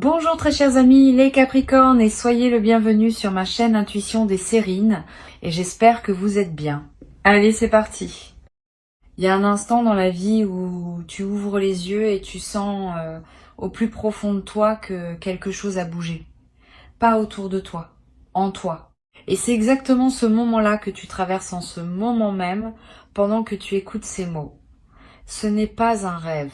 Bonjour très chers amis, les Capricornes, et soyez le bienvenu sur ma chaîne Intuition des Sérines, et j'espère que vous êtes bien. Allez, c'est parti. Il y a un instant dans la vie où tu ouvres les yeux et tu sens au plus profond de toi que quelque chose a bougé. Pas autour de toi, en toi. Et c'est exactement ce moment-là que tu traverses en ce moment même, pendant que tu écoutes ces mots. Ce n'est pas un rêve.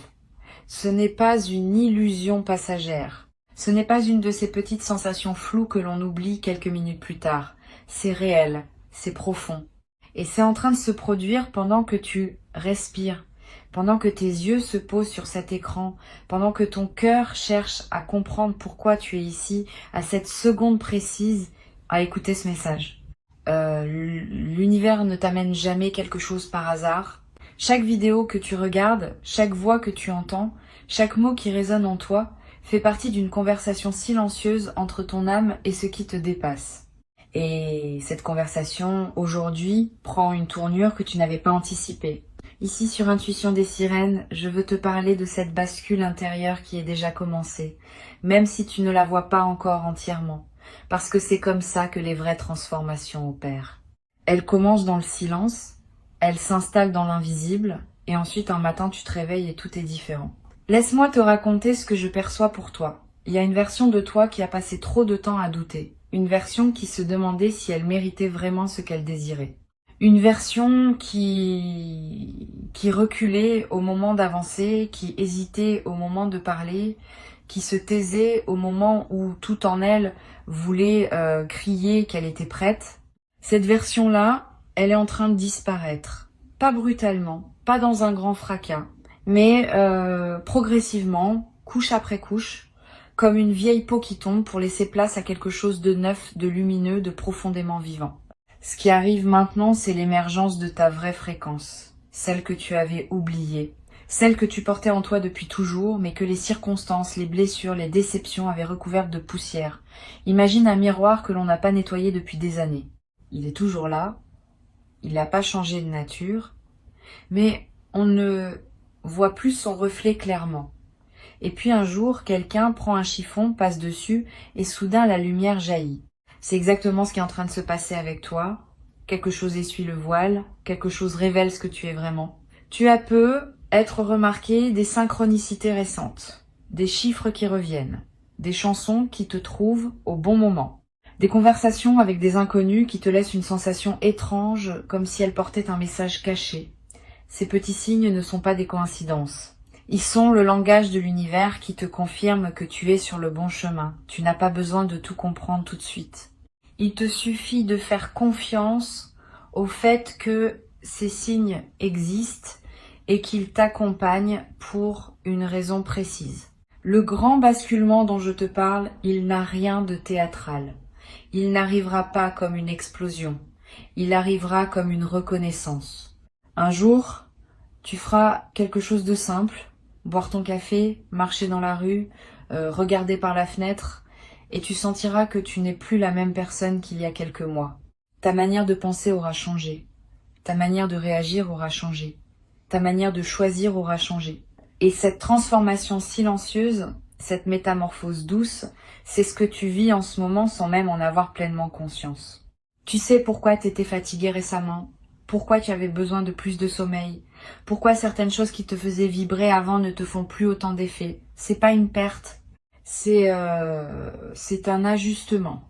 Ce n'est pas une illusion passagère. Ce n'est pas une de ces petites sensations floues que l'on oublie quelques minutes plus tard. C'est réel, c'est profond. Et c'est en train de se produire pendant que tu respires, pendant que tes yeux se posent sur cet écran, pendant que ton cœur cherche à comprendre pourquoi tu es ici, à cette seconde précise, à écouter ce message. L'univers ne t'amène jamais quelque chose par hasard. Chaque vidéo que tu regardes, chaque voix que tu entends, chaque mot qui résonne en toi, fait partie d'une conversation silencieuse entre ton âme et ce qui te dépasse. Et cette conversation, aujourd'hui, prend une tournure que tu n'avais pas anticipée. Ici, sur Intuition des Sirènes, je veux te parler de cette bascule intérieure qui est déjà commencée, même si tu ne la vois pas encore entièrement, parce que c'est comme ça que les vraies transformations opèrent. Elles commencent dans le silence, elles s'installent dans l'invisible, et ensuite un matin tu te réveilles et tout est différent. Laisse-moi te raconter ce que je perçois pour toi. Il y a une version de toi qui a passé trop de temps à douter. Une version qui se demandait si elle méritait vraiment ce qu'elle désirait. Une version qui reculait au moment d'avancer, qui hésitait au moment de parler, qui se taisait au moment où tout en elle voulait crier qu'elle était prête. Cette version-là, elle est en train de disparaître. Pas brutalement, pas dans un grand fracas, mais progressivement, couche après couche, comme une vieille peau qui tombe pour laisser place à quelque chose de neuf, de lumineux, de profondément vivant. Ce qui arrive maintenant, c'est l'émergence de ta vraie fréquence, celle que tu avais oubliée, celle que tu portais en toi depuis toujours, mais que les circonstances, les blessures, les déceptions avaient recouverte de poussière. Imagine un miroir que l'on n'a pas nettoyé depuis des années. Il est toujours là, il n'a pas changé de nature, mais on ne voit plus son reflet clairement. Et puis un jour, quelqu'un prend un chiffon, passe dessus, et soudain la lumière jaillit. C'est exactement ce qui est en train de se passer avec toi. Quelque chose essuie le voile, quelque chose révèle ce que tu es vraiment. Tu as peu être remarqué des synchronicités récentes, des chiffres qui reviennent, des chansons qui te trouvent au bon moment, des conversations avec des inconnus qui te laissent une sensation étrange, comme si elles portaient un message caché. Ces petits signes ne sont pas des coïncidences. Ils sont le langage de l'univers qui te confirme que tu es sur le bon chemin. Tu n'as pas besoin de tout comprendre tout de suite. Il te suffit de faire confiance au fait que ces signes existent et qu'ils t'accompagnent pour une raison précise. Le grand basculement dont je te parle, il n'a rien de théâtral. Il n'arrivera pas comme une explosion. Il arrivera comme une reconnaissance. Un jour, tu feras quelque chose de simple, boire ton café, marcher dans la rue, regarder par la fenêtre, et tu sentiras que tu n'es plus la même personne qu'il y a quelques mois. Ta manière de penser aura changé, ta manière de réagir aura changé, ta manière de choisir aura changé. Et cette transformation silencieuse, cette métamorphose douce, c'est ce que tu vis en ce moment sans même en avoir pleinement conscience. Tu sais pourquoi tu étais fatigué récemment, pourquoi tu avais besoin de plus de sommeil, pourquoi certaines choses qui te faisaient vibrer avant ne te font plus autant d'effet. C'est pas une perte, c'est un ajustement.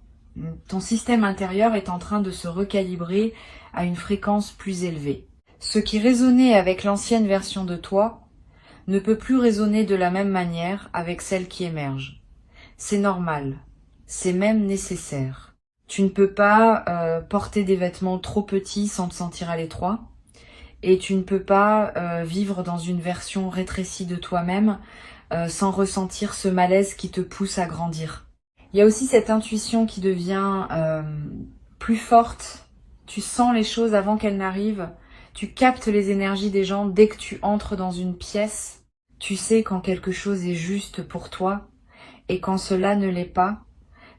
Ton système intérieur est en train de se recalibrer à une fréquence plus élevée. Ce qui résonnait avec l'ancienne version de toi ne peut plus résonner de la même manière avec celle qui émerge. C'est normal, c'est même nécessaire. Tu ne peux pas porter des vêtements trop petits sans te sentir à l'étroit, et tu ne peux pas vivre dans une version rétrécie de toi-même sans ressentir ce malaise qui te pousse à grandir. Il y a aussi cette intuition qui devient plus forte. Tu sens les choses avant qu'elles n'arrivent. Tu captes les énergies des gens dès que tu entres dans une pièce. Tu sais quand quelque chose est juste pour toi et quand cela ne l'est pas,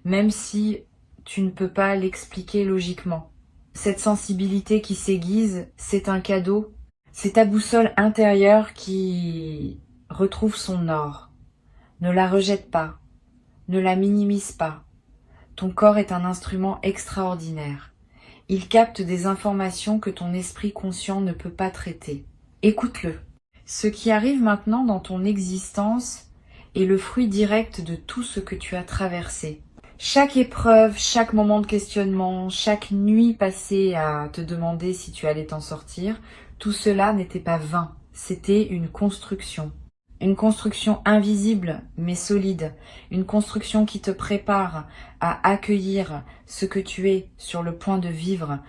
même si tu ne peux pas l'expliquer logiquement. Cette sensibilité qui s'aiguise, c'est un cadeau. C'est ta boussole intérieure qui retrouve son or. Ne la rejette pas. Ne la minimise pas. Ton corps est un instrument extraordinaire. Il capte des informations que ton esprit conscient ne peut pas traiter. Écoute-le. Ce qui arrive maintenant dans ton existence est le fruit direct de tout ce que tu as traversé. Chaque épreuve, chaque moment de questionnement, chaque nuit passée à te demander si tu allais t'en sortir, tout cela n'était pas vain, c'était une construction. Une construction invisible mais solide, une construction qui te prépare à accueillir ce que tu es sur le point de vivre.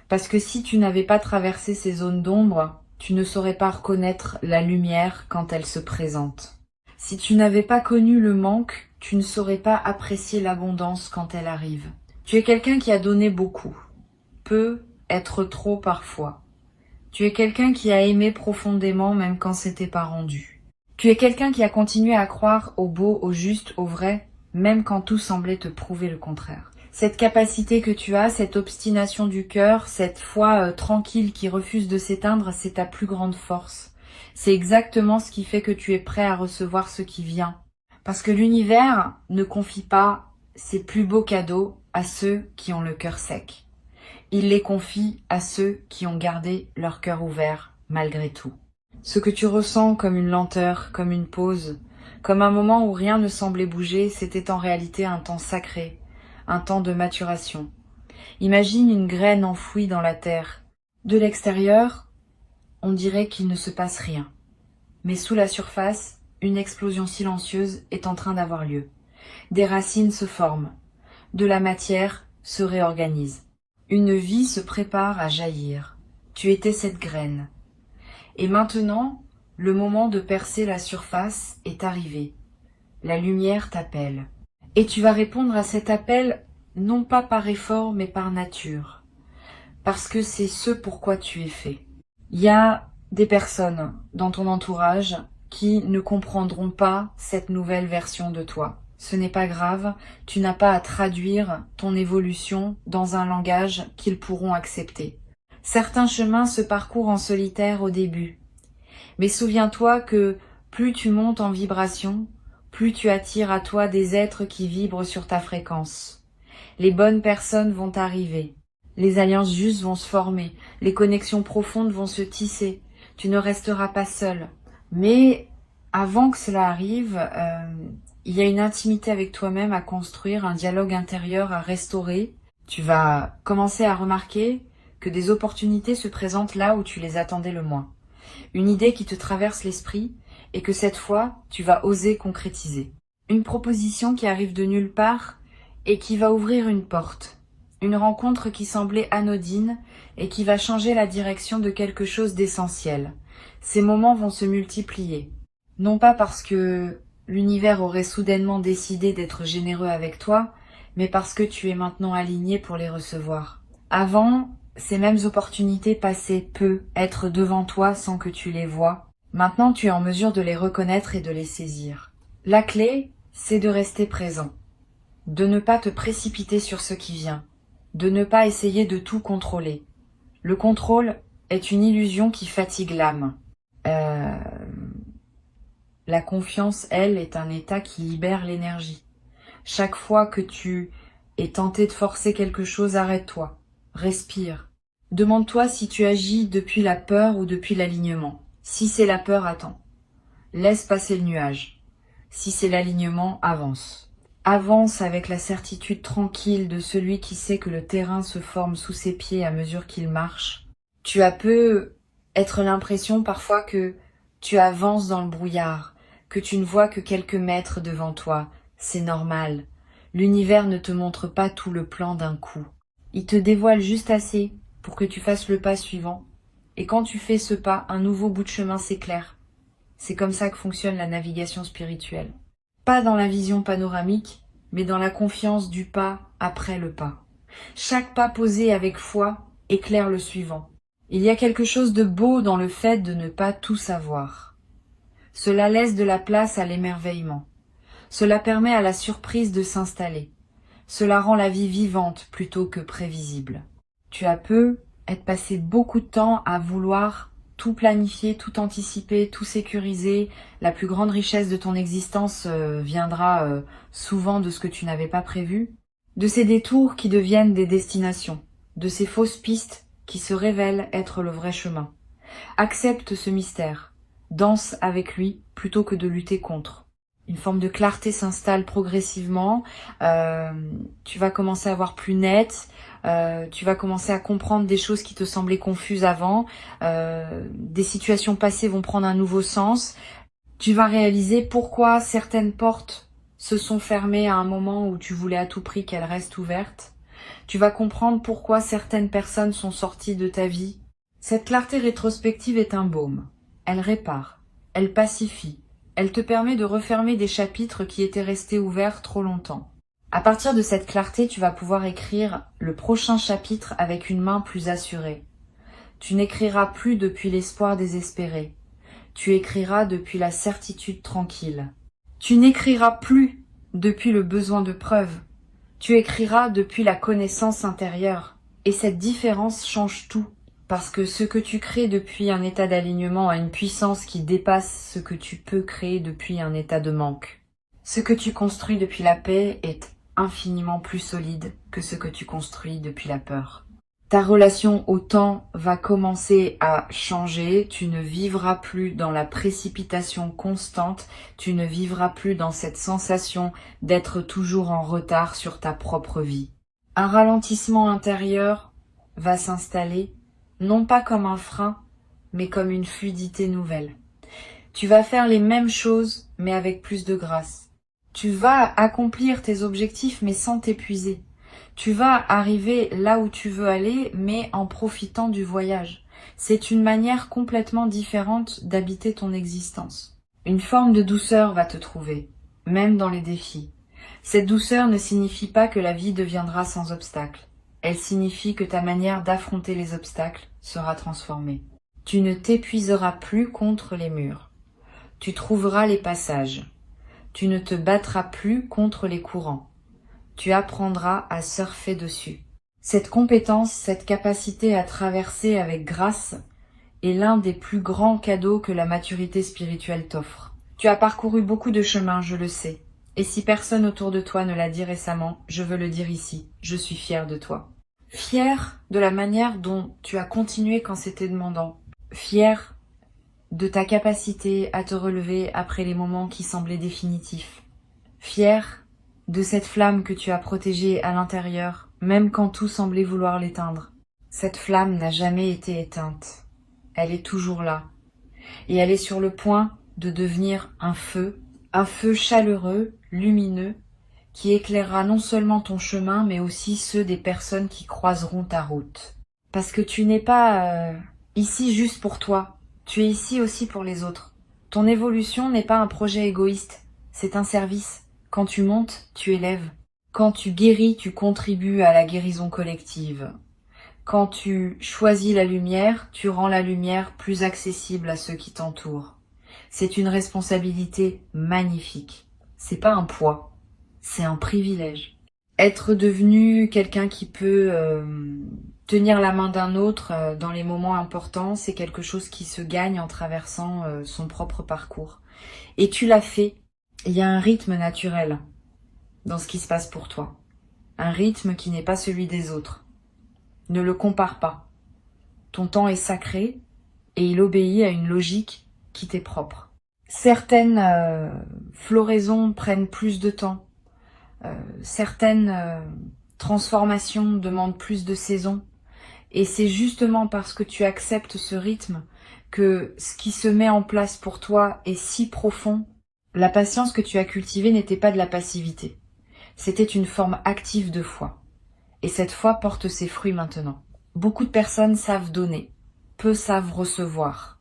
Parce que si tu n'avais pas traversé ces zones d'ombre, tu ne saurais pas reconnaître la lumière quand elle se présente. Si tu n'avais pas connu le manque, tu ne saurais pas apprécier l'abondance quand elle arrive. Tu es quelqu'un qui a donné beaucoup, peut être trop parfois. Tu es quelqu'un qui a aimé profondément même quand c'était pas rendu. Tu es quelqu'un qui a continué à croire au beau, au juste, au vrai, même quand tout semblait te prouver le contraire. Cette capacité que tu as, cette obstination du cœur, cette foi tranquille qui refuse de s'éteindre, c'est ta plus grande force. C'est exactement ce qui fait que tu es prêt à recevoir ce qui vient. Parce que l'univers ne confie pas ses plus beaux cadeaux à ceux qui ont le cœur sec. Il les confie à ceux qui ont gardé leur cœur ouvert malgré tout. Ce que tu ressens comme une lenteur, comme une pause, comme un moment où rien ne semblait bouger, c'était en réalité un temps sacré, un temps de maturation. Imagine une graine enfouie dans la terre. De l'extérieur, on dirait qu'il ne se passe rien. Mais sous la surface, une explosion silencieuse est en train d'avoir lieu. Des racines se forment. De la matière se réorganise. Une vie se prépare à jaillir. Tu étais cette graine. Et maintenant, le moment de percer la surface est arrivé. La lumière t'appelle. Et tu vas répondre à cet appel non pas par effort mais par nature. Parce que c'est ce pourquoi tu es fait. Il y a des personnes dans ton entourage qui ne comprendront pas cette nouvelle version de toi. Ce n'est pas grave, tu n'as pas à traduire ton évolution dans un langage qu'ils pourront accepter. Certains chemins se parcourent en solitaire au début. Mais souviens-toi que plus tu montes en vibration, plus tu attires à toi des êtres qui vibrent sur ta fréquence. Les bonnes personnes vont arriver. Les alliances justes vont se former. Les connexions profondes vont se tisser. Tu ne resteras pas seul. Mais avant que cela arrive, il y a une intimité avec toi-même à construire, un dialogue intérieur à restaurer. Tu vas commencer à remarquer que des opportunités se présentent là où tu les attendais le moins. Une idée qui te traverse l'esprit et que cette fois, tu vas oser concrétiser. Une proposition qui arrive de nulle part et qui va ouvrir une porte. Une rencontre qui semblait anodine et qui va changer la direction de quelque chose d'essentiel. Ces moments vont se multiplier. Non pas parce que l'univers aurait soudainement décidé d'être généreux avec toi, mais parce que tu es maintenant aligné pour les recevoir. Avant, ces mêmes opportunités passaient peu, être devant toi sans que tu les vois. Maintenant, tu es en mesure de les reconnaître et de les saisir. La clé, c'est de rester présent, de ne pas te précipiter sur ce qui vient, de ne pas essayer de tout contrôler. Le contrôle est une illusion qui fatigue l'âme. La confiance, elle, est un état qui libère l'énergie. Chaque fois que tu es tenté de forcer quelque chose, arrête-toi, respire. Demande-toi si tu agis depuis la peur ou depuis l'alignement. Si c'est la peur, attends. Laisse passer le nuage. Si c'est l'alignement, avance. Avance avec la certitude tranquille de celui qui sait que le terrain se forme sous ses pieds à mesure qu'il marche. Tu as peu être l'impression parfois que tu avances dans le brouillard, que tu ne vois que quelques mètres devant toi. C'est normal. L'univers ne te montre pas tout le plan d'un coup. Il te dévoile juste assez pour que tu fasses le pas suivant. Et quand tu fais ce pas, un nouveau bout de chemin s'éclaire. C'est comme ça que fonctionne la navigation spirituelle. Pas dans la vision panoramique, mais dans la confiance du pas après le pas. Chaque pas posé avec foi éclaire le suivant. Il y a quelque chose de beau dans le fait de ne pas tout savoir. Cela laisse de la place à l'émerveillement. Cela permet à la surprise de s'installer. Cela rend la vie vivante plutôt que prévisible. Tu as peu être passé beaucoup de temps à vouloir tout planifier, tout anticiper, tout sécuriser. La plus grande richesse de ton existence viendra souvent de ce que tu n'avais pas prévu. De ces détours qui deviennent des destinations. De ces fausses pistes qui se révèlent être le vrai chemin. Accepte ce mystère. Danse avec lui plutôt que de lutter contre. Une forme de clarté s'installe progressivement. Tu vas commencer à voir plus net. Tu vas commencer à comprendre des choses qui te semblaient confuses avant. Des situations passées vont prendre un nouveau sens. Tu vas réaliser pourquoi certaines portes se sont fermées à un moment où tu voulais à tout prix qu'elles restent ouvertes. Tu vas comprendre pourquoi certaines personnes sont sorties de ta vie. Cette clarté rétrospective est un baume. Elle répare, elle pacifie, elle te permet de refermer des chapitres qui étaient restés ouverts trop longtemps. À partir de cette clarté, tu vas pouvoir écrire le prochain chapitre avec une main plus assurée. Tu n'écriras plus depuis l'espoir désespéré. Tu écriras depuis la certitude tranquille. Tu n'écriras plus depuis le besoin de preuve. Tu écriras depuis la connaissance intérieure. Et cette différence change tout. Parce que ce que tu crées depuis un état d'alignement a une puissance qui dépasse ce que tu peux créer depuis un état de manque. Ce que tu construis depuis la paix est infiniment plus solide que ce que tu construis depuis la peur. Ta relation au temps va commencer à changer, tu ne vivras plus dans la précipitation constante, tu ne vivras plus dans cette sensation d'être toujours en retard sur ta propre vie. Un ralentissement intérieur va s'installer, non pas comme un frein, mais comme une fluidité nouvelle. Tu vas faire les mêmes choses, mais avec plus de grâce. Tu vas accomplir tes objectifs, mais sans t'épuiser. Tu vas arriver là où tu veux aller, mais en profitant du voyage. C'est une manière complètement différente d'habiter ton existence. Une forme de douceur va te trouver, même dans les défis. Cette douceur ne signifie pas que la vie deviendra sans obstacles. Elle signifie que ta manière d'affronter les obstacles sera transformée. Tu ne t'épuiseras plus contre les murs. Tu trouveras les passages. Tu ne te battras plus contre les courants. Tu apprendras à surfer dessus. Cette compétence, cette capacité à traverser avec grâce est l'un des plus grands cadeaux que la maturité spirituelle t'offre. Tu as parcouru beaucoup de chemins, je le sais. Et si personne autour de toi ne l'a dit récemment, je veux le dire ici. Je suis fière de toi. Fière de la manière dont tu as continué quand c'était demandant. Fière de ta capacité à te relever après les moments qui semblaient définitifs. Fière de cette flamme que tu as protégée à l'intérieur, même quand tout semblait vouloir l'éteindre. Cette flamme n'a jamais été éteinte. Elle est toujours là. Et elle est sur le point de devenir un feu chaleureux, lumineux, qui éclairera non seulement ton chemin, mais aussi ceux des personnes qui croiseront ta route. Parce que tu n'es pas ici juste pour toi, tu es ici aussi pour les autres. Ton évolution n'est pas un projet égoïste, c'est un service. Quand tu montes, tu élèves. Quand tu guéris, tu contribues à la guérison collective. Quand tu choisis la lumière, tu rends la lumière plus accessible à ceux qui t'entourent. C'est une responsabilité magnifique. C'est pas un poids, c'est un privilège. Être devenu quelqu'un qui peut tenir la main d'un autre dans les moments importants, c'est quelque chose qui se gagne en traversant son propre parcours. Et tu l'as fait. Il y a un rythme naturel dans ce qui se passe pour toi. Un rythme qui n'est pas celui des autres. Ne le compare pas. Ton temps est sacré et il obéit à une logique qui t'est propre. Certaines floraisons prennent plus de temps. Certaines transformations demandent plus de saisons. Et c'est justement parce que tu acceptes ce rythme que ce qui se met en place pour toi est si profond. La patience que tu as cultivée n'était pas de la passivité. C'était une forme active de foi. Et cette foi porte ses fruits maintenant. Beaucoup de personnes savent donner, peu savent recevoir.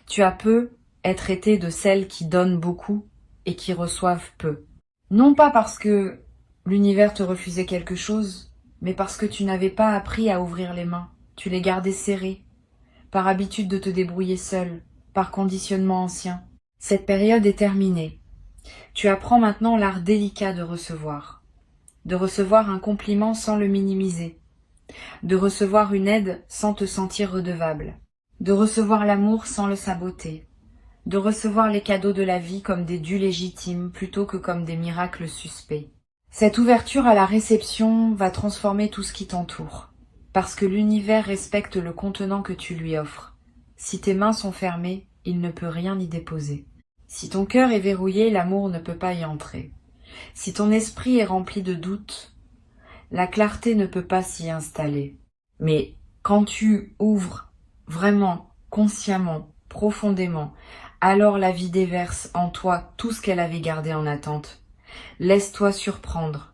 Tu as peu être été de celles qui donnent beaucoup et qui reçoivent peu. Non pas parce que l'univers te refusait quelque chose, mais parce que tu n'avais pas appris à ouvrir les mains. Tu les gardais serrées, par habitude de te débrouiller seule, par conditionnement ancien. Cette période est terminée. Tu apprends maintenant l'art délicat de recevoir un compliment sans le minimiser, de recevoir une aide sans te sentir redevable, de recevoir l'amour sans le saboter, de recevoir les cadeaux de la vie comme des dus légitimes plutôt que comme des miracles suspects. Cette ouverture à la réception va transformer tout ce qui t'entoure, parce que l'univers respecte le contenant que tu lui offres. Si tes mains sont fermées, il ne peut rien y déposer. Si ton cœur est verrouillé, l'amour ne peut pas y entrer. Si ton esprit est rempli de doutes, la clarté ne peut pas s'y installer. Mais quand tu ouvres vraiment, consciemment, profondément, alors la vie déverse en toi tout ce qu'elle avait gardé en attente. Laisse-toi surprendre,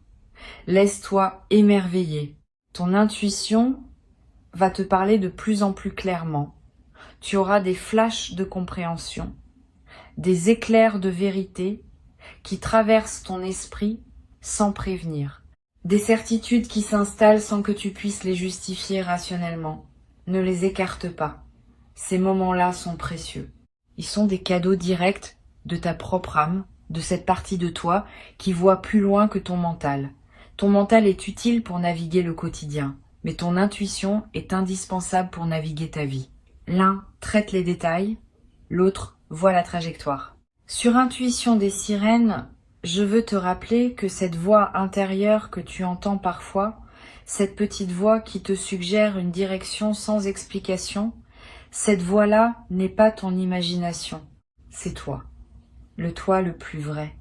laisse-toi émerveiller. Ton intuition va te parler de plus en plus clairement. Tu auras des flashs de compréhension, des éclairs de vérité qui traversent ton esprit sans prévenir. Des certitudes qui s'installent sans que tu puisses les justifier rationnellement. Ne les écarte pas. Ces moments-là sont précieux. Ils sont des cadeaux directs de ta propre âme, de cette partie de toi qui voit plus loin que ton mental. Ton mental est utile pour naviguer le quotidien, mais ton intuition est indispensable pour naviguer ta vie. L'un traite les détails, l'autre voit la trajectoire. Sur Intuition des sirènes, je veux te rappeler que cette voix intérieure que tu entends parfois, cette petite voix qui te suggère une direction sans explication, cette voix-là n'est pas ton imagination, c'est toi. Le toi le plus vrai,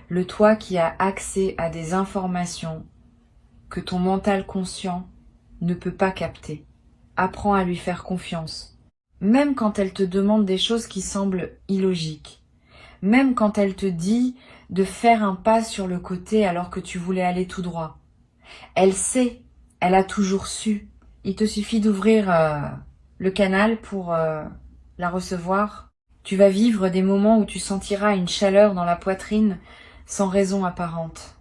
le toi qui a accès à des informations que ton mental conscient ne peut pas capter. Apprends à lui faire confiance, même quand elle te demande des choses qui semblent illogiques, même quand elle te dit de faire un pas sur le côté alors que tu voulais aller tout droit. Elle sait, elle a toujours su. Il te suffit d'ouvrir le canal pour la recevoir. Tu vas vivre des moments où tu sentiras une chaleur dans la poitrine sans raison apparente.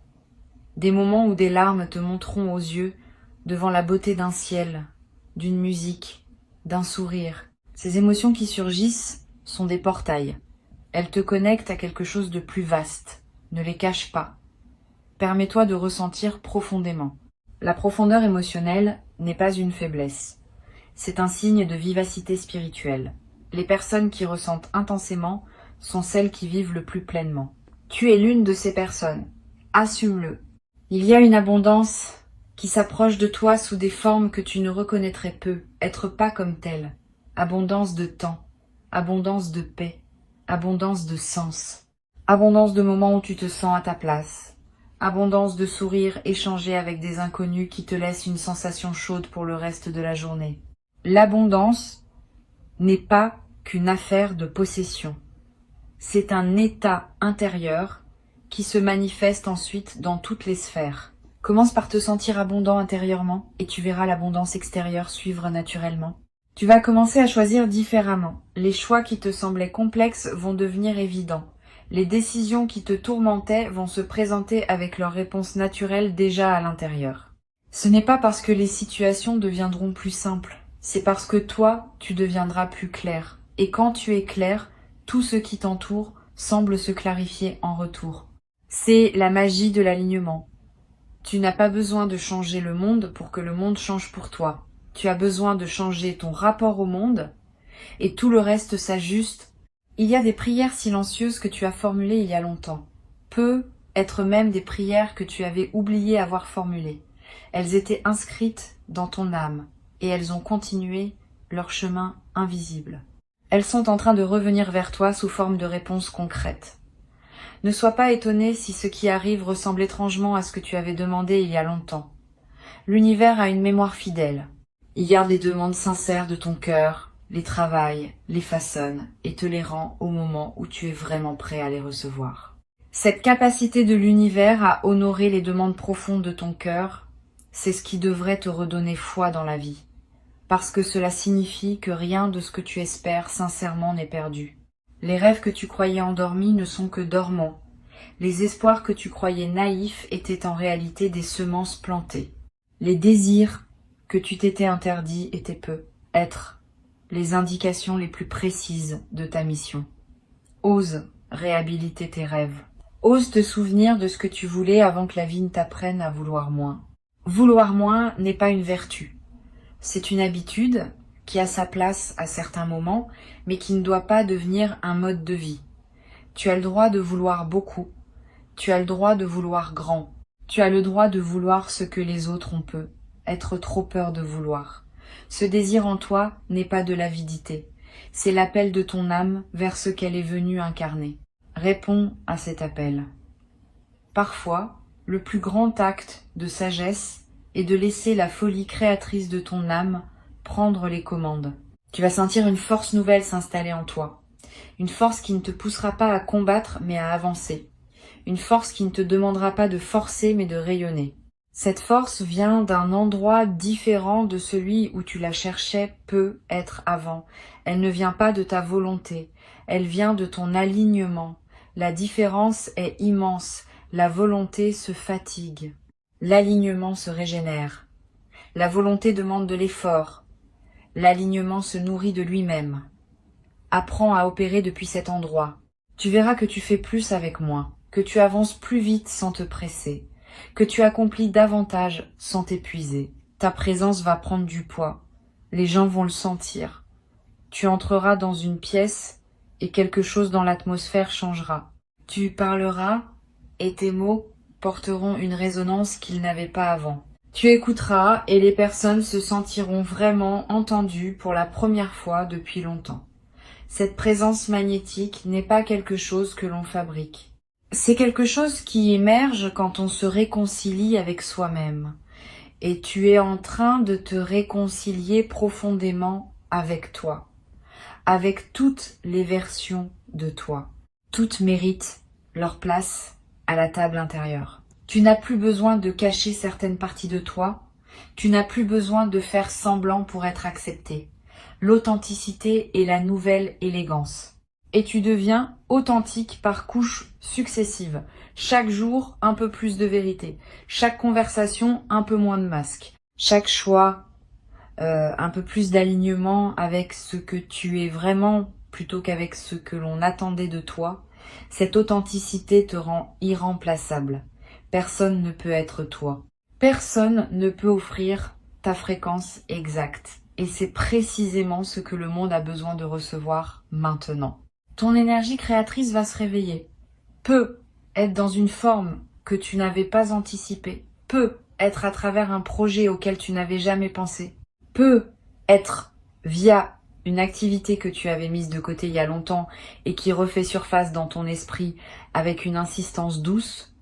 Des moments où des larmes te monteront aux yeux devant la beauté d'un ciel, d'une musique, d'un sourire. Ces émotions qui surgissent sont des portails. Elles te connectent à quelque chose de plus vaste. Ne les cache pas. Permets-toi de ressentir profondément. La profondeur émotionnelle n'est pas une faiblesse. C'est un signe de vivacité spirituelle. Les personnes qui ressentent intensément sont celles qui vivent le plus pleinement. Tu es l'une de ces personnes. Assume-le. Il y a une abondance qui s'approche de toi sous des formes que tu ne reconnaîtrais peu, être pas comme telle. Abondance de temps, abondance de paix, abondance de sens, abondance de moments où tu te sens à ta place, abondance de sourires échangés avec des inconnus qui te laissent une sensation chaude pour le reste de la journée. L'abondance n'est pas qu'une affaire de possession. C'est un état intérieur qui se manifeste ensuite dans toutes les sphères. Commence par te sentir abondant intérieurement et tu verras l'abondance extérieure suivre naturellement. Tu vas commencer à choisir différemment. Les choix qui te semblaient complexes vont devenir évidents. Les décisions qui te tourmentaient vont se présenter avec leurs réponses naturelles déjà à l'intérieur. Ce n'est pas parce que les situations deviendront plus simples. C'est parce que toi, tu deviendras plus clair. Et quand tu es clair, tout ce qui t'entoure semble se clarifier en retour. C'est la magie de l'alignement. Tu n'as pas besoin de changer le monde pour que le monde change pour toi. Tu as besoin de changer ton rapport au monde et tout le reste s'ajuste. Il y a des prières silencieuses que tu as formulées il y a longtemps. Peut être même des prières que tu avais oublié avoir formulées. Elles étaient inscrites dans ton âme. Et elles ont continué leur chemin invisible. Elles sont en train de revenir vers toi sous forme de réponses concrètes. Ne sois pas étonné si ce qui arrive ressemble étrangement à ce que tu avais demandé il y a longtemps. L'univers a une mémoire fidèle. Il garde les demandes sincères de ton cœur, les travaille, les façonne et te les rend au moment où tu es vraiment prêt à les recevoir. Cette capacité de l'univers à honorer les demandes profondes de ton cœur, c'est ce qui devrait te redonner foi dans la vie. Parce que cela signifie que rien de ce que tu espères sincèrement n'est perdu. Les rêves que tu croyais endormis ne sont que dormants. Les espoirs que tu croyais naïfs étaient en réalité des semences plantées. Les désirs que tu t'étais interdits étaient peu. Être les indications les plus précises de ta mission. Ose réhabiliter tes rêves. Ose te souvenir de ce que tu voulais avant que la vie ne t'apprenne à vouloir moins. Vouloir moins n'est pas une vertu. C'est une habitude qui a sa place à certains moments, mais qui ne doit pas devenir un mode de vie. Tu as le droit de vouloir beaucoup. Tu as le droit de vouloir grand. Tu as le droit de vouloir ce que les autres ont peu. Être trop peur de vouloir. Ce désir en toi n'est pas de l'avidité. C'est l'appel de ton âme vers ce qu'elle est venue incarner. Réponds à cet appel. Parfois, le plus grand acte de sagesse est de laisser la folie créatrice de ton âme prendre les commandes. Tu vas sentir une force nouvelle s'installer en toi. Une force qui ne te poussera pas à combattre mais à avancer. Une force qui ne te demandera pas de forcer mais de rayonner. Cette force vient d'un endroit différent de celui où tu la cherchais peu être avant. Elle ne vient pas de ta volonté, elle vient de ton alignement. La différence est immense, la volonté se fatigue. L'alignement se régénère. La volonté demande de l'effort. L'alignement se nourrit de lui-même. Apprends à opérer depuis cet endroit. Tu verras que tu fais plus avec moins, que tu avances plus vite sans te presser, que tu accomplis davantage sans t'épuiser. Ta présence va prendre du poids. Les gens vont le sentir. Tu entreras dans une pièce et quelque chose dans l'atmosphère changera. Tu parleras et tes mots porteront une résonance qu'ils n'avaient pas avant. Tu écouteras et les personnes se sentiront vraiment entendues pour la première fois depuis longtemps. Cette présence magnétique n'est pas quelque chose que l'on fabrique. C'est quelque chose qui émerge quand on se réconcilie avec soi-même. Et tu es en train de te réconcilier profondément avec toi, avec toutes les versions de toi. Toutes méritent leur place à la table intérieure. Tu n'as plus besoin de cacher certaines parties de toi, tu n'as plus besoin de faire semblant pour être accepté. L'authenticité est la nouvelle élégance. Et tu deviens authentique par couches successives. Chaque jour, un peu plus de vérité. Chaque conversation, un peu moins de masque. Chaque choix, un peu plus d'alignement avec ce que tu es vraiment plutôt qu'avec ce que l'on attendait de toi. Cette authenticité te rend irremplaçable. Personne ne peut être toi. Personne ne peut offrir ta fréquence exacte. Et c'est précisément ce que le monde a besoin de recevoir maintenant. Ton énergie créatrice va se réveiller. Peut être dans une forme que tu n'avais pas anticipée. Peut être à travers un projet auquel tu n'avais jamais pensé. Peut être via une activité que tu avais mise de côté il y a longtemps et qui refait surface dans ton esprit avec une insistance douce.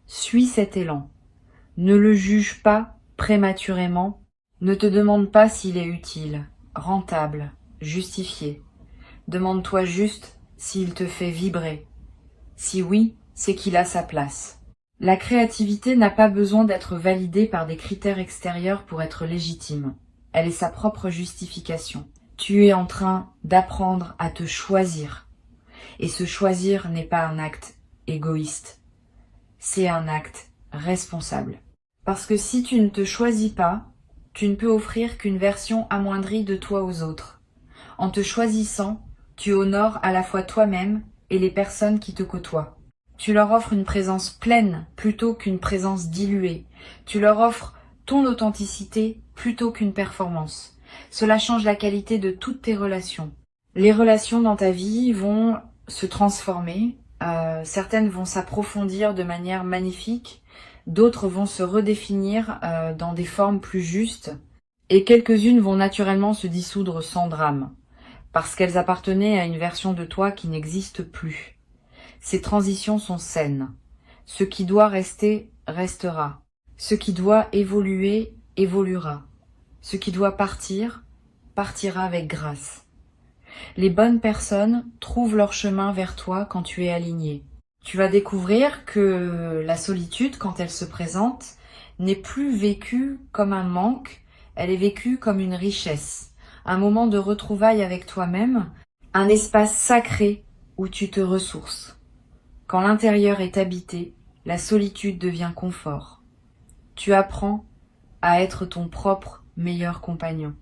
Suis cet élan. Ne le juge pas prématurément. Ne te demande pas s'il est utile, rentable, justifié. Demande-toi juste s'il te fait vibrer. Si oui, c'est qu'il a sa place. La créativité n'a pas besoin d'être validée par des critères extérieurs pour être légitime. Elle est sa propre justification. Tu es en train d'apprendre à te choisir. Et se choisir n'est pas un acte égoïste. C'est un acte responsable. Parce que si tu ne te choisis pas, tu ne peux offrir qu'une version amoindrie de toi aux autres. En te choisissant, tu honores à la fois toi-même et les personnes qui te côtoient. Tu leur offres une présence pleine plutôt qu'une présence diluée. Tu leur offres ton authenticité plutôt qu'une performance. Cela change la qualité de toutes tes relations. Les relations dans ta vie vont se transformer. Certaines vont s'approfondir de manière magnifique. D'autres vont se redéfinir dans des formes plus justes. Et quelques-unes vont naturellement se dissoudre sans drame. Parce qu'elles appartenaient à une version de toi qui n'existe plus. Ces transitions sont saines. Ce qui doit rester, restera. Ce qui doit évoluer, évoluera. Ce qui doit partir, partira avec grâce. Les bonnes personnes trouvent leur chemin vers toi quand tu es aligné. Tu vas découvrir que la solitude, quand elle se présente, n'est plus vécue comme un manque, elle est vécue comme une richesse, un moment de retrouvailles avec toi-même, un espace sacré où tu te ressources. Quand l'intérieur est habité, la solitude devient confort. Tu apprends à être ton propre meilleur compagnon.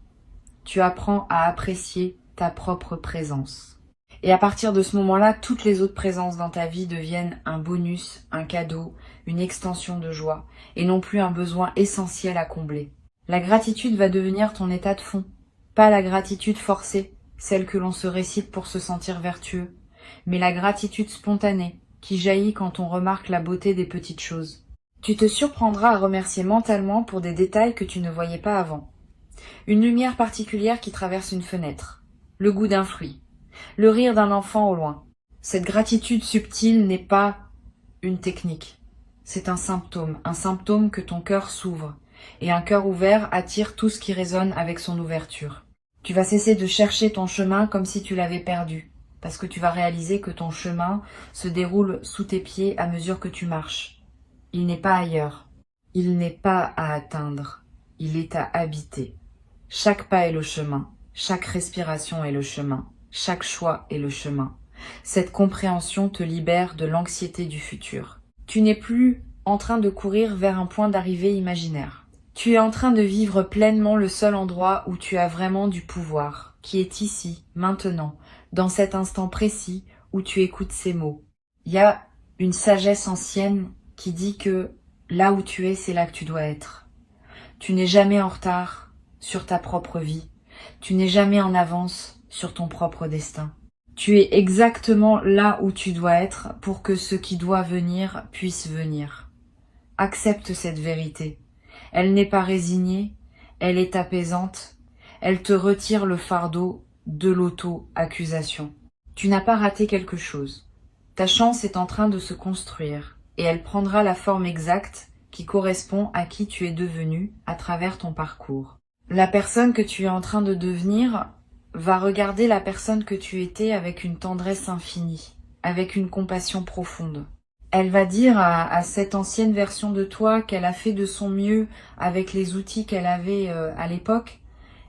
Tu apprends à apprécier ta propre présence. Et à partir de ce moment-là, toutes les autres présences dans ta vie deviennent un bonus, un cadeau, une extension de joie, et non plus un besoin essentiel à combler. La gratitude va devenir ton état de fond. Pas la gratitude forcée, celle que l'on se récite pour se sentir vertueux, mais la gratitude spontanée, qui jaillit quand on remarque la beauté des petites choses. Tu te surprendras à remercier mentalement pour des détails que tu ne voyais pas avant. Une lumière particulière qui traverse une fenêtre, le goût d'un fruit, le rire d'un enfant au loin. Cette gratitude subtile n'est pas une technique. C'est un symptôme que ton cœur s'ouvre, et un cœur ouvert attire tout ce qui résonne avec son ouverture. Tu vas cesser de chercher ton chemin comme si tu l'avais perdu, parce que tu vas réaliser que ton chemin se déroule sous tes pieds à mesure que tu marches. Il n'est pas ailleurs, il n'est pas à atteindre, il est à habiter. Chaque pas est le chemin, chaque respiration est le chemin, chaque choix est le chemin. Cette compréhension te libère de l'anxiété du futur. Tu n'es plus en train de courir vers un point d'arrivée imaginaire. Tu es en train de vivre pleinement le seul endroit où tu as vraiment du pouvoir, qui est ici, maintenant, dans cet instant précis où tu écoutes ces mots. Il y a une sagesse ancienne qui dit que là où tu es, c'est là que tu dois être. Tu n'es jamais en retard sur ta propre vie. Tu n'es jamais en avance sur ton propre destin. Tu es exactement là où tu dois être pour que ce qui doit venir puisse venir. Accepte cette vérité. Elle n'est pas résignée, elle est apaisante, elle te retire le fardeau de l'auto-accusation. Tu n'as pas raté quelque chose. Ta chance est en train de se construire et elle prendra la forme exacte qui correspond à qui tu es devenu à travers ton parcours. La personne que tu es en train de devenir va regarder la personne que tu étais avec une tendresse infinie, avec une compassion profonde. Elle va dire à cette ancienne version de toi qu'elle a fait de son mieux avec les outils qu'elle avait à l'époque.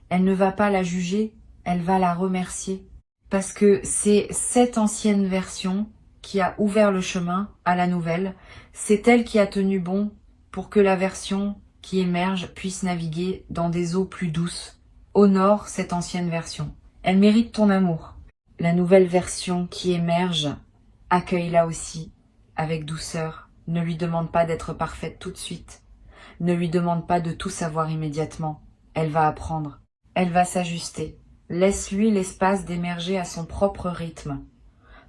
Elle ne va pas la juger, elle va la remercier. Parce que c'est cette ancienne version qui a ouvert le chemin à la nouvelle. C'est elle qui a tenu bon pour que la version qui émerge puisse naviguer dans des eaux plus douces. Honore cette ancienne version. Elle mérite ton amour. La nouvelle version qui émerge, accueille-la aussi avec douceur. Ne lui demande pas d'être parfaite tout de suite. Ne lui demande pas de tout savoir immédiatement. Elle va apprendre. Elle va s'ajuster. Laisse-lui l'espace d'émerger à son propre rythme.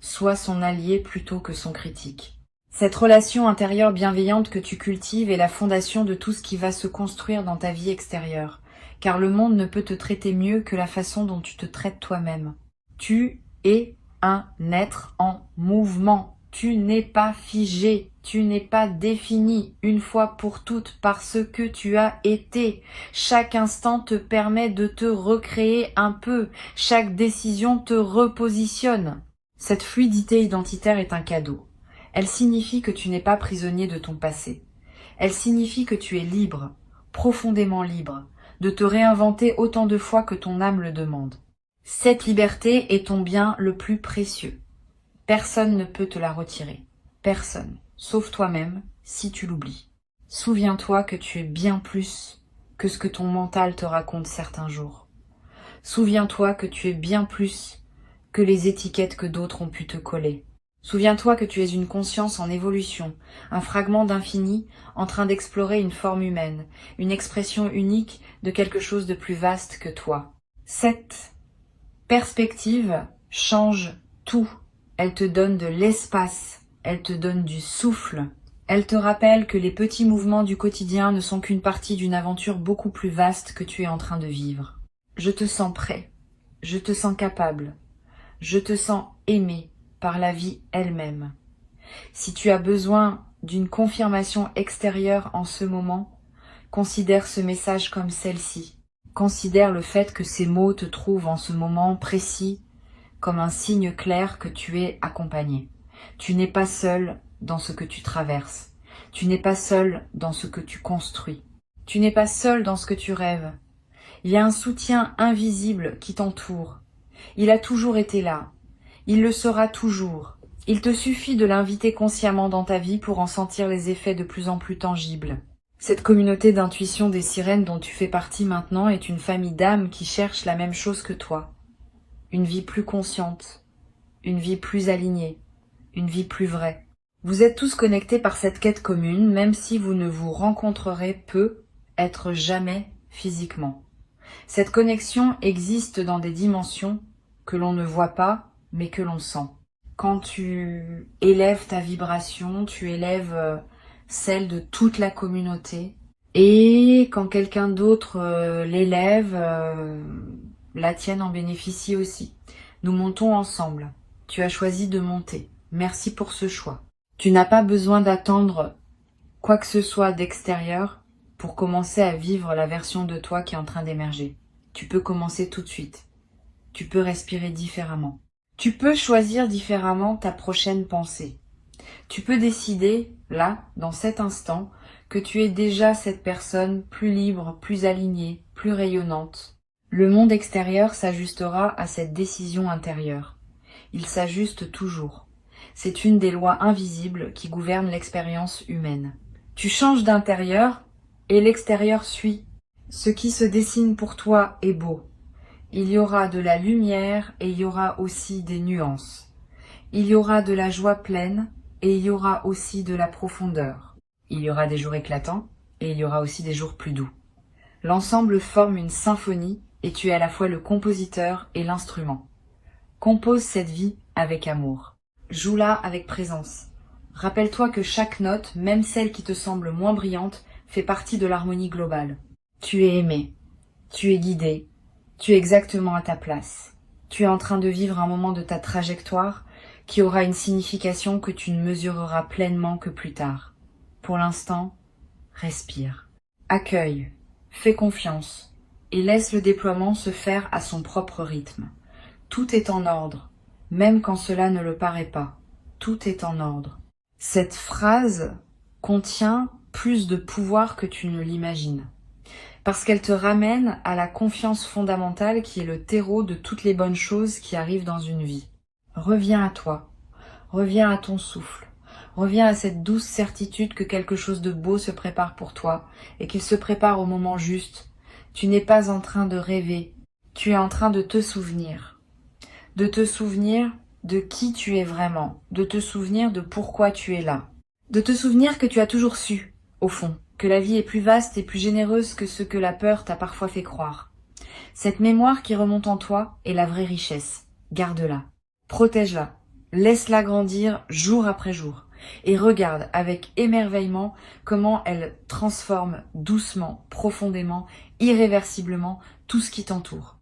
Sois son allié plutôt que son critique. Cette relation intérieure bienveillante que tu cultives est la fondation de tout ce qui va se construire dans ta vie extérieure, car le monde ne peut te traiter mieux que la façon dont tu te traites toi-même. Tu es un être en mouvement. Tu n'es pas figé, tu n'es pas défini une fois pour toutes par ce que tu as été. Chaque instant te permet de te recréer un peu, chaque décision te repositionne. Cette fluidité identitaire est un cadeau. Elle signifie que tu n'es pas prisonnier de ton passé. Elle signifie que tu es libre, profondément libre, de te réinventer autant de fois que ton âme le demande. Cette liberté est ton bien le plus précieux. Personne ne peut te la retirer. Personne, sauf toi-même, si tu l'oublies. Souviens-toi que tu es bien plus que ce que ton mental te raconte certains jours. Souviens-toi que tu es bien plus que les étiquettes que d'autres ont pu te coller. Souviens-toi que tu es une conscience en évolution, un fragment d'infini en train d'explorer une forme humaine, une expression unique de quelque chose de plus vaste que toi. Cette perspective change tout. Elle te donne de l'espace, elle te donne du souffle. Elle te rappelle que les petits mouvements du quotidien ne sont qu'une partie d'une aventure beaucoup plus vaste que tu es en train de vivre. Je te sens prêt, je te sens capable, je te sens aimé par la vie elle-même. Si tu as besoin d'une confirmation extérieure en ce moment, considère ce message comme celle-ci. Considère le fait que ces mots te trouvent en ce moment précis comme un signe clair que tu es accompagné. Tu n'es pas seul dans ce que tu traverses. Tu n'es pas seul dans ce que tu construis. Tu n'es pas seul dans ce que tu rêves. Il y a un soutien invisible qui t'entoure. Il a toujours été là. Il le sera toujours. Il te suffit de l'inviter consciemment dans ta vie pour en sentir les effets de plus en plus tangibles. Cette communauté d'intuition des sirènes dont tu fais partie maintenant est une famille d'âmes qui cherchent la même chose que toi. Une vie plus consciente, une vie plus alignée, une vie plus vraie. Vous êtes tous connectés par cette quête commune, même si vous ne vous rencontrerez peu, être jamais physiquement. Cette connexion existe dans des dimensions que l'on ne voit pas, mais que l'on sent. Quand tu élèves ta vibration, tu élèves celle de toute la communauté. Et quand quelqu'un d'autre l'élève, la tienne en bénéficie aussi. Nous montons ensemble. Tu as choisi de monter. Merci pour ce choix. Tu n'as pas besoin d'attendre quoi que ce soit d'extérieur pour commencer à vivre la version de toi qui est en train d'émerger. Tu peux commencer tout de suite. Tu peux respirer différemment. Tu peux choisir différemment ta prochaine pensée. Tu peux décider, là, dans cet instant, que tu es déjà cette personne plus libre, plus alignée, plus rayonnante. Le monde extérieur s'ajustera à cette décision intérieure. Il s'ajuste toujours. C'est une des lois invisibles qui gouvernent l'expérience humaine. Tu changes d'intérieur et l'extérieur suit. Ce qui se dessine pour toi est beau. Il y aura de la lumière et il y aura aussi des nuances. Il y aura de la joie pleine et il y aura aussi de la profondeur. Il y aura des jours éclatants et il y aura aussi des jours plus doux. L'ensemble forme une symphonie et tu es à la fois le compositeur et l'instrument. Compose cette vie avec amour. Joue-la avec présence. Rappelle-toi que chaque note, même celle qui te semble moins brillante, fait partie de l'harmonie globale. Tu es aimé. Tu es guidé. Tu es exactement à ta place. Tu es en train de vivre un moment de ta trajectoire qui aura une signification que tu ne mesureras pleinement que plus tard. Pour l'instant, respire. Accueille. Fais confiance. Et laisse le déploiement se faire à son propre rythme. Tout est en ordre, même quand cela ne le paraît pas. Tout est en ordre. Cette phrase contient plus de pouvoir que tu ne l'imagines. Parce qu'elle te ramène à la confiance fondamentale qui est le terreau de toutes les bonnes choses qui arrivent dans une vie. Reviens à toi. Reviens à ton souffle. Reviens à cette douce certitude que quelque chose de beau se prépare pour toi et qu'il se prépare au moment juste. Tu n'es pas en train de rêver. Tu es en train de te souvenir. De te souvenir de qui tu es vraiment, de te souvenir de pourquoi tu es là, de te souvenir que tu as toujours su, au fond, que la vie est plus vaste et plus généreuse que ce que la peur t'a parfois fait croire. Cette mémoire qui remonte en toi est la vraie richesse. Garde-la, protège-la, laisse-la grandir jour après jour et regarde avec émerveillement comment elle transforme doucement, profondément, irréversiblement tout ce qui t'entoure.